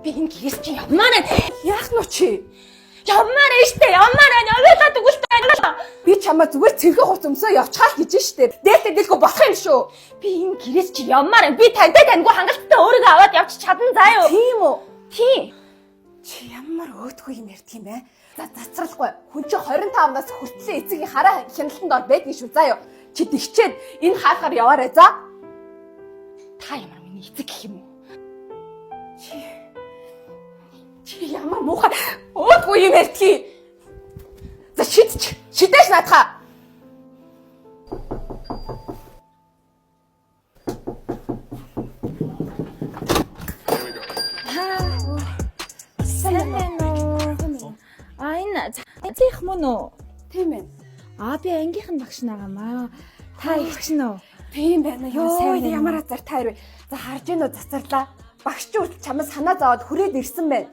Би энэ гэрээс чи явмаар Яах нь чи? Явмаар штэ, явмаар яваад үгүйтэй. Би чамаа зүгээр цэрхэн хуц өмсөө явчихаа гэж штэ. Дээлтэй дэлгүү болох юм шүү. Би энэ гэрээс чи явмаар би тантай таньгүй хангалттай өөрийгөө аваад явчих чадна заа юу? Тийм үү? Тийм. Чи ямар өөдгөө юм ярьд юм бэ? За зацралгүй. Хүн чи 25-наас хүртлээ эцгийн хараа хяналтанд ор байдгийн шүү заа юу. Чи тэгчээд энэ хаалгаар яваарай за. Та ямар миний эцэг гэх юм уу? Чи ямар муухай өөдгөө юм ярьдгийг. За шидэж наадхаа. Цаах мөн үү? Тийм ээ. Би ангийнхан багш нагаамаа. Та их ч нөө. Тийм байна. Йоо ямар азар таар вэ? За харж гинөө цацарлаа. Багш ч үртэл чамаас санаа зовоод хүрээд ирсэн байна.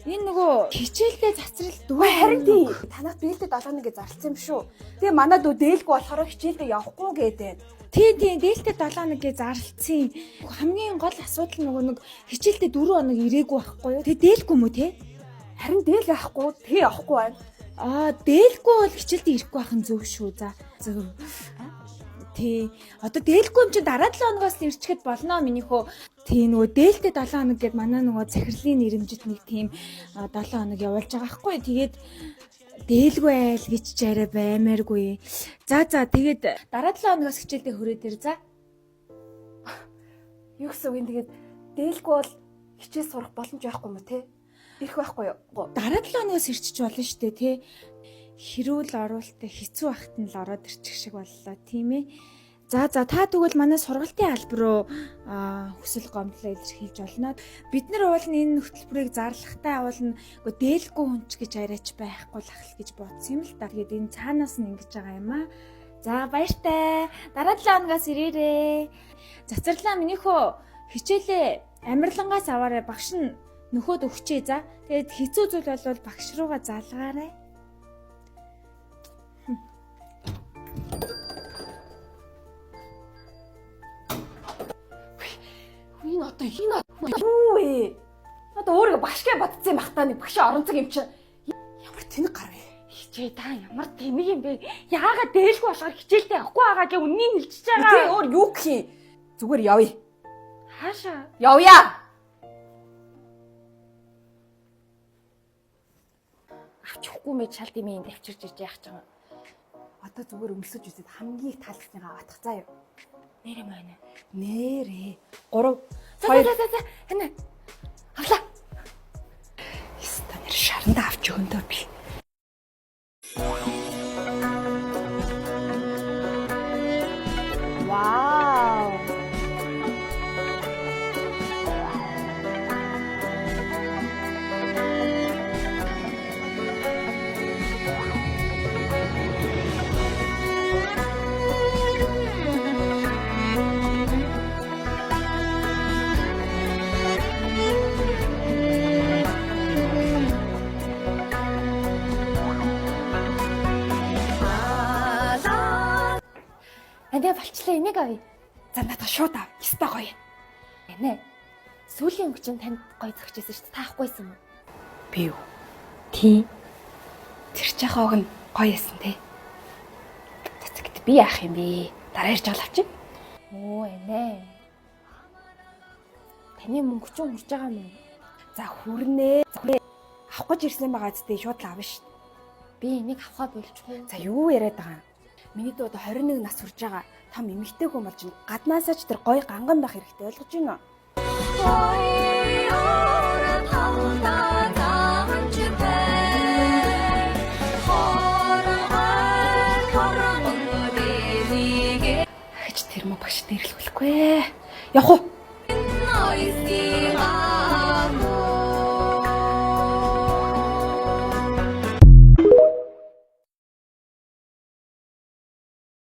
Энэ нөгөө хичээлдээ цацрал дүү. Харин тийм. Танаас дээлтэй 7-1 гэж зарлсан юм шүү. Тэгээ манай дүү дээлгүй болохоор хичээлдээ явахгүй гэдэг. Тийм дээлтэй 7 гэж зарлцсан. Хамгийн гол асуудал нөгөө нэг хичээлдээ 4 хоног ирээгүй байхгүй юу? Тэгээ дээлгүй мүү те? Харин дээл яахгүй, тэгээ явахгүй байна. Дээлгүй бол хичээлдээ ирэхгүй байх нь зөв шүү. За. Зөв. Тий. Одоо дээлгүй юм чи дараа 7 хоногоос ирчихэд болно минийхөө. Тий нөгөө дээлтэй 7 хоног гэд манай нөгөө захирлын нэрэмжит нэг тийм 7 хоног явуулж байгаа байхгүй. Тэгээд дээлгүй айл гэж арай баймааргүй. За тэгээд дараа 7 хоногоос хичээлдээ хүрээд ир за. Юу гэсэн үг юм тэгээд дээлгүй бол хичээл сурах боломж байхгүй юм уу те? Ирэх байхгүй юу? Дараа 7 хоногоос ирчих болно шүү дээ тий. Хэрүүл оруулалтаа хэцүү ахт нь л ороод ирчих шиг боллоо тийм ээ. За та тэгвэл манай сургалтын албар руу хүсэл гомдлоо илэрхийлж болно. Бид нар уул энэ хөтөлбөрийг зарлахтаа уул нөгөө дээлгүй хүнч гэж арайч байхгүй л ахал гэж бодсон юм л да. Тэгээд энэ цаанаас нь ингэж байгаа юм аа. За баяртай. Дараа 7 хоногоос ирээрээ. Цацралаа минийхөө хичээлээ амарлангаас аваарай. Багш нь нөхөд өгчээ за. Тэгээд хэцүү зүйл бол багш руугаа залгаарай. Энэ юу вэ? Одоо өөрийгөө багшгаа бодсон юм бахтаа нэг багшаа оронцог юм чи. Ямар тэнэг гар вэ? Хичээ та ямар тэнэг юм бэ? Яагаад дээлгүй болохоор хичээлдээ явахгүй байгаа гэ үннийг нэлчихэж байгаа. Тий өөр юу гэх юм? Зүгээр явъя. Хаашаа? Явъя. Авчихгүй мэй шал димийн тавьчирж иж яах ч юм. Одоо зүгээр өмсөж үзээд хамгийн таалагдсныгаа атах заа юу. Нэрээ маань. Нэрээ. 3 За. Хэнэ. Авлаа. Яста нэр шаранда авч өгөндөө би. Вау. Эндээ болчлаа энийг авъя. За надад шууд ав. Яста гоё. Энэ. Сүүлийн өнгө чинь танд гоё зөгчээсэн шүү дээ. Таахгүйсэн юм. Би юу? Тийм. Тэр жахаог нь гоё эсэн те. Цэцэгт би яах юм бэ? Дараа ирж авч чинь. Энэ. Таны мөнгө чинь хурж байгаа юм. За хүрнэ. Авах гэж ирсэн байгаа зү шууд л авна шүү. Би энийг авахаа болчихгүй. За юу яриад байгаа юм? Миний дүү одоо 21 нас хүрж байгаа. Том эмэгтэй хүн болж байна. Гаднаасаа ч тэр гоё ганган байх хэрэгтэй ойлгож байна уу? Хэж тэр мө багш дэрлэхгүй. Явах уу?